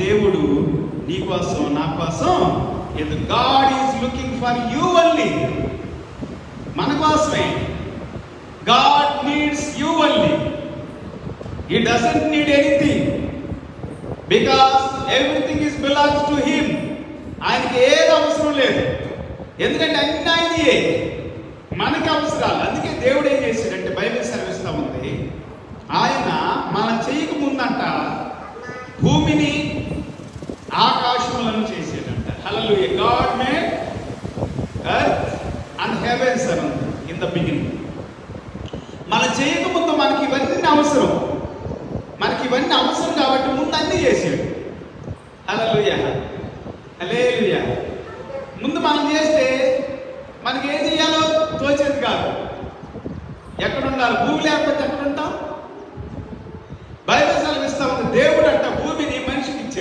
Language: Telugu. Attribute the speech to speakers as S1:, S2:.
S1: దేవుడు నీ కోసం నా కోసం God is looking for you only. మన కోసమే. God needs you only. He doesn't need anything because everything is belongs to him. ఆయనకి ఏది అవసరం లేదు, ఎందుకంటే అన్ని ఆయనయే. మనకి అవసరాలు. అందుకే దేవుడు ఏం చేశాడంటే బైబిల్ సెలవిస్తా ఉంది, ఆయన మనం చేయక ముందంట భూమిని ఆకాశములను చేసేటంట. Hallelujah. God made earth and heavens అని ఉంది ఇన్ ద బిగినింగ్. మనం చేయక ముందు మనకి ఇవన్నీ అవసరం. మనకి ఇవన్నీ అవసరం కాబట్టి ముందు అన్నీ చేసాడు. హల్లెలూయా, హల్లెలూయా. ముందు మనం చేస్తే మనకి ఏం చేయాలో తోచేది కాదు. ఎక్కడ ఉండాలి? భూమి లేకపోతే ఎక్కడ ఉంటాం? బైబిల్